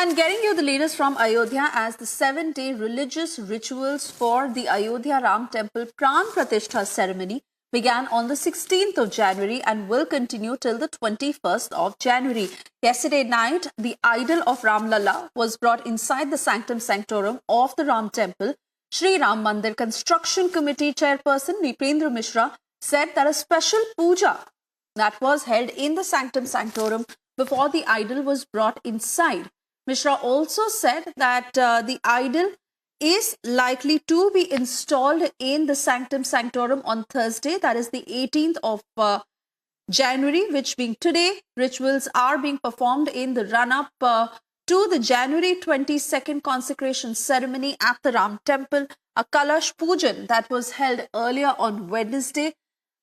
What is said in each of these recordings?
And getting you the latest from Ayodhya, as the 7-day religious rituals for the Ayodhya Ram Temple Pran Pratishtha ceremony began on the 16th of January and will continue till the 21st of January. Yesterday night, the idol of Ram Lalla was brought inside the sanctum sanctorum of the Ram Temple. Shri Ram Mandir Construction Committee Chairperson Nipendra Mishra said that a special puja that was held in the sanctum sanctorum before the idol was brought inside. Mishra also said that the idol is likely to be installed in the sanctum sanctorum on Thursday, that is the 18th of January, which being today. Rituals are being performed in the run-up to the January 22nd consecration ceremony at the Ram Temple, a Kalash Pujan that was held earlier on Wednesday.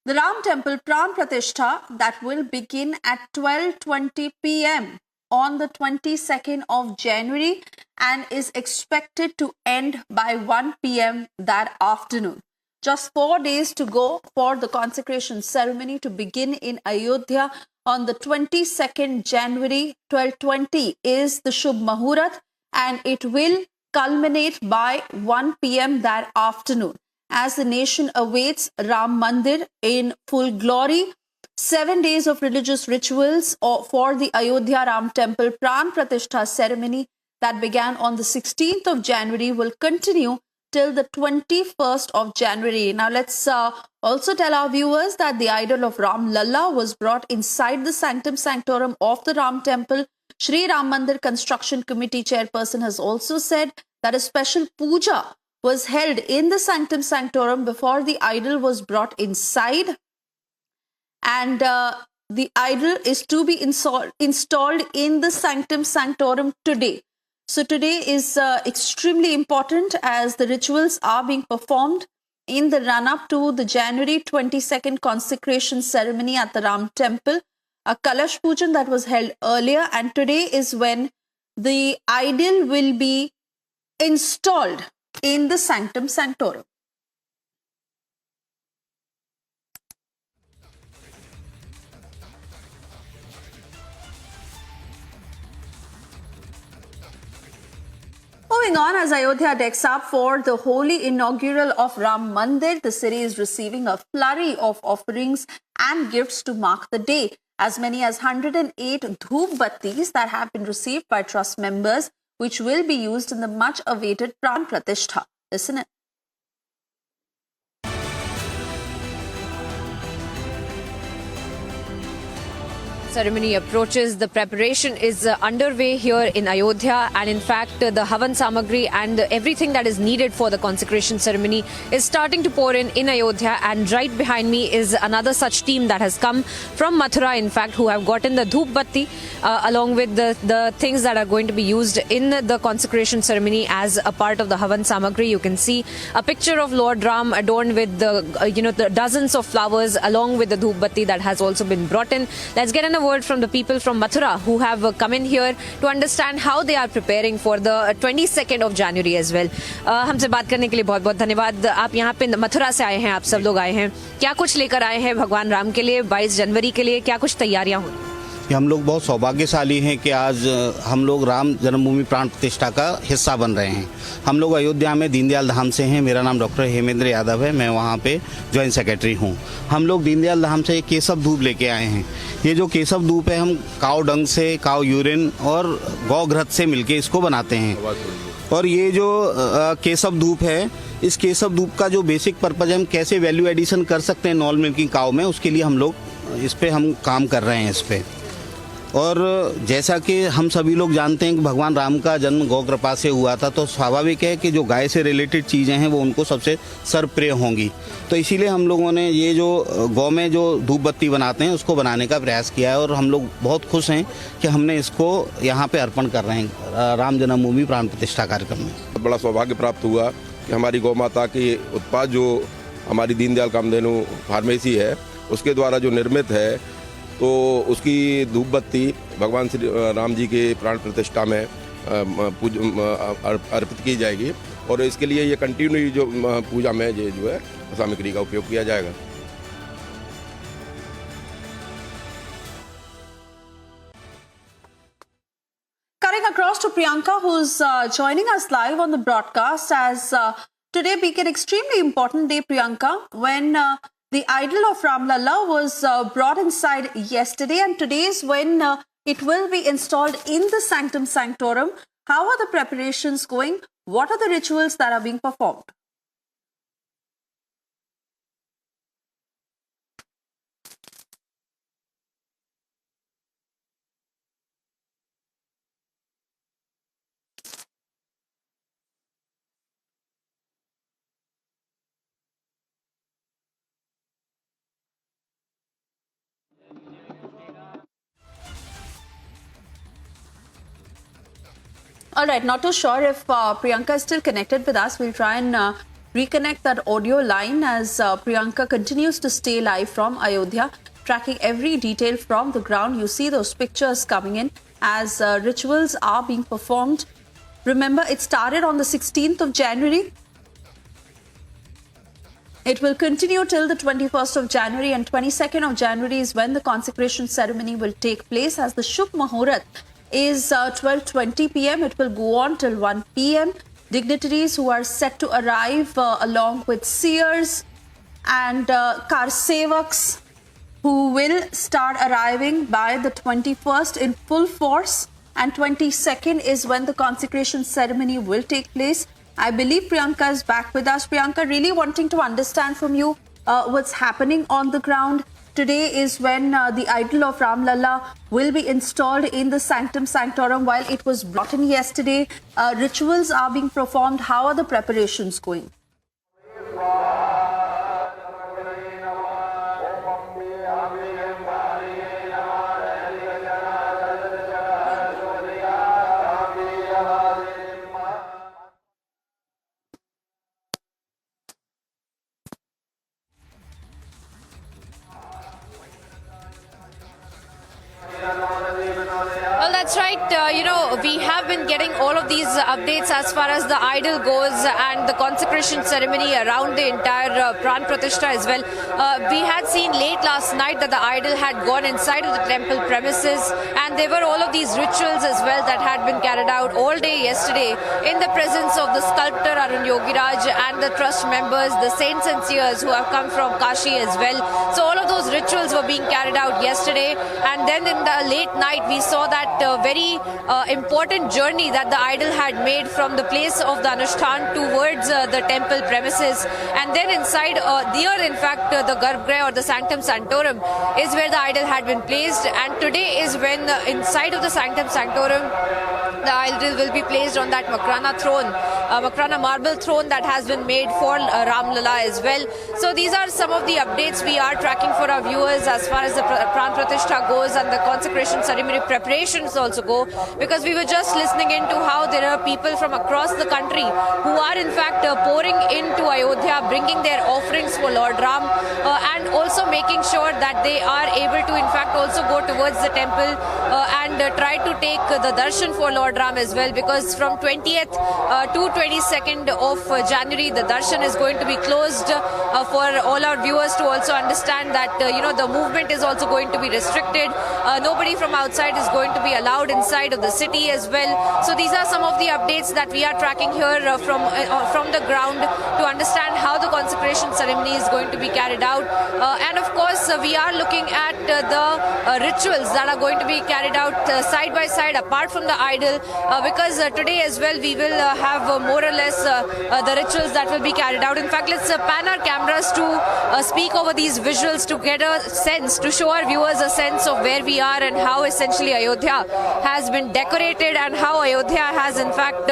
The Ram Temple Pran Pratishtha that will begin at 12:20 p.m. on the 22nd of January and is expected to end by 1 p.m. that afternoon. Just 4 days to go for the consecration ceremony to begin in Ayodhya on the 22nd January. 12:20 is the Shubh Muhurat and it will culminate by 1 p.m. that afternoon as the nation awaits Ram Mandir in full glory. 7 days of religious rituals for the Ayodhya Ram Temple Pran Pratishtha ceremony that began on the 16th of January will continue till the 21st of January. Now let's also tell our viewers that the idol of Ram Lalla was brought inside the sanctum sanctorum of the Ram Temple. Shri Ram Mandir Construction Committee Chairperson has also said that a special puja was held in the sanctum sanctorum before the idol was brought inside. And the idol is to be installed in the sanctum sanctorum today. So today is extremely important as the rituals are being performed in the run-up to the January 22nd consecration ceremony at the Ram Temple, a Kalash Pujan that was held earlier, and today is when the idol will be installed in the sanctum sanctorum. Moving on, as Ayodhya decks up for the holy inaugural of Ram Mandir, the city is receiving a flurry of offerings and gifts to mark the day. As many as 108 dhoop battis that have been received by trust members, which will be used in the much-awaited Pran Pratishtha. Listen in. Ceremony approaches, the preparation is underway here in Ayodhya, and in fact the Havan Samagri and everything that is needed for the consecration ceremony is starting to pour in Ayodhya. And right behind me is another such team that has come from Mathura, in fact, who have gotten the dhoop batti along with the things that are going to be used in the consecration ceremony as a part of the Havan Samagri. You can see a picture of Lord Ram adorned with the dozens of flowers along with the dhoop batti that has also been brought in. Let's get a word from the people from Mathura who have come in here to understand how they are preparing for the 22nd of January as well. हमसे बात करने के लिए बहुत बहुत धन्यवाद. आप यहाँ पे मथुरा से आए हैं, आप सब लोग आए हैं. क्या कुछ लेकर आए हैं भगवान राम के लिए 22 जनवरी के लिए? क्या कुछ तैयारियां हो रही हैं? हम लोग बहुत सौभाग्यशाली हैं कि आज हम लोग राम जन्मभूमि प्राण प्रतिष्ठा का हिस्सा बन रहे हैं. हम लोग अयोध्या में दीनदयाल धाम से हैं. मेरा नाम डॉक्टर हेमेंद्र यादव है. मैं वहाँ पे जॉइंट सेक्रेटरी हूँ. हम लोग दीनदयाल धाम से केसव धूप लेके आए हैं. ये जो केसव धूप है हम काव डंग से, काव यूरिन और गौ घृत से मिलके इसको बनाते हैं. और ये जो केसव धूप है, इस केसव धूप का जो बेसिक पर्पज है हम कैसे वैल्यू एडिशन कर सकते हैं नॉन मिल्किंग काव में, उसके लिए हम लोग इस पर हम काम कर रहे हैं इस पर. और जैसा कि हम सभी लोग जानते हैं कि भगवान राम का जन्म गौ कृपा से हुआ था, तो स्वाभाविक है कि जो गाय से रिलेटेड चीज़ें हैं वो उनको सबसे सर्वप्रिय होंगी. तो इसीलिए हम लोगों ने ये जो गौ में जो धूप बत्ती बनाते हैं उसको बनाने का प्रयास किया है. और हम लोग बहुत खुश हैं कि हमने इसको यहाँ पे अर्पण कर रहे हैं राम जन्मभूमि प्राण प्रतिष्ठा कार्यक्रम में. बड़ा सौभाग्य प्राप्त हुआ कि हमारी गौ माता के उत्पाद जो हमारी दीनदयाल कामधेनु फार्मेसी है उसके द्वारा जो निर्मित है, तो उसकी धूप बत्ती भगवान श्री राम जी के प्राण प्रतिष्ठा में अर्पित की जाएगी. और इसके लिए ये कंटिन्यू जो पूजा में ये जो है सामग्री का उपयोग किया जाएगा. Cutting across across to Priyanka, who's joining us live on the broadcast, as today being an extremely important day, Priyanka, when the idol of Ram Lalla was brought inside yesterday, and today is when it will be installed in the sanctum sanctorum. How are the preparations going? What are the rituals that are being performed? All right, not too sure if Priyanka is still connected with us. We'll try and reconnect that audio line as Priyanka continues to stay live from Ayodhya, tracking every detail from the ground. You see those pictures coming in as rituals are being performed. Remember, it started on the 16th of January. It will continue till the 21st of January, and 22nd of January is when the consecration ceremony will take place, as the Shubh Muhurat is 12:20 p.m. It will go on till 1 p.m. Dignitaries who are set to arrive along with seers and karsevaks who will start arriving by the 21st in full force, and 22nd is when the consecration ceremony will take place. I believe Priyanka is back with us. Priyanka, really wanting to understand from you what's happening on the ground. Today is when the idol of Ram Lalla will be installed in the sanctum sanctorum, while it was brought in yesterday. Rituals are being performed. How are the preparations going? Well, that's right. We have been getting all of these updates as far as the idol goes and the consecration ceremony around the entire Pran Pratishtha as well. We had seen late last night that the idol had gone inside of the temple premises, and there were all of these rituals as well that had been carried out all day yesterday in the presence of the sculptor Arun Yogiraj and the trust members, the saints and seers who have come from Kashi as well. So all of those rituals were being carried out yesterday, and then in the late night we saw that very important journey that the idol had made from the place of the Anushtan towards the temple premises, and then inside near in fact the Garbhagriha or the sanctum sanctorum is where the idol had been placed, and today is when inside of the sanctum sanctorum the idol will be placed on that Makrana throne, Makrana marble throne that has been made for Ram Lalla as well. So these are some of the updates we are tracking for our viewers as far as the Pran Pratishtha goes and the consecration ceremony preparations also go, because we were just listening into how there are people from across the country who are in fact pouring into Ayodhya, bringing their offerings for Lord Ram, and also making sure that they are able to in fact also go towards the temple and try to take the darshan for Lord Ram as well, because from 20th to 22nd of January the darshan is going to be closed for all our viewers to also understand that the movement is also going to be restricted. Nobody from outside is going to be allowed inside of the city as well. So these are some of the updates that we are tracking here from the ground to understand how the consecration ceremony is going to be carried out. And of course we are looking at the rituals that are going to be carried out side by side apart from the idol, because today as well we will have more or less the rituals that will be carried out. In fact, let's pan our cameras to speak over these visuals to get a sense, to show our viewers a sense of where we are and how essentially Ayodhya has been decorated, and how Ayodhya has in fact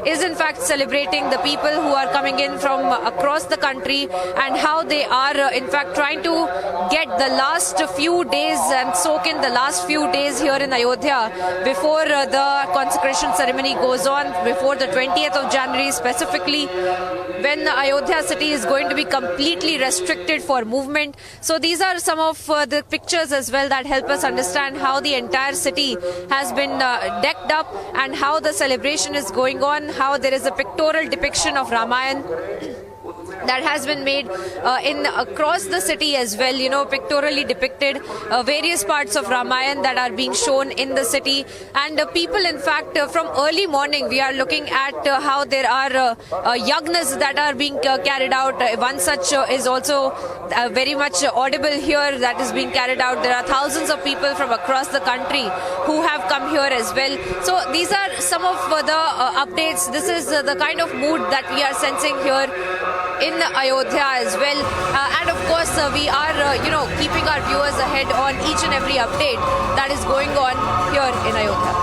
is in fact celebrating the people who are coming in from across the country, and how they are in fact trying to get the last few days and soak in the last few days here in Ayodhya before the consecration ceremony goes on, before the 20th of January specifically, when Ayodhya city is going to be completely restricted for movement. So these are some of the pictures as well that help us understand how the entire city has been decked up and how the celebration is going on, how there is a pictorial depiction of Ramayan that has been made in across the city as well, pictorially depicted various parts of Ramayana that are being shown in the city. And people, in fact, from early morning, we are looking at how there are yagnas that are being carried out. One such is also very much audible here, that is being carried out. There are thousands of people from across the country who have come here as well. So these are some of the updates. This is the kind of mood that we are sensing here in Ayodhya as well. And of course, we are, keeping our viewers ahead on each and every update that is going on here in Ayodhya.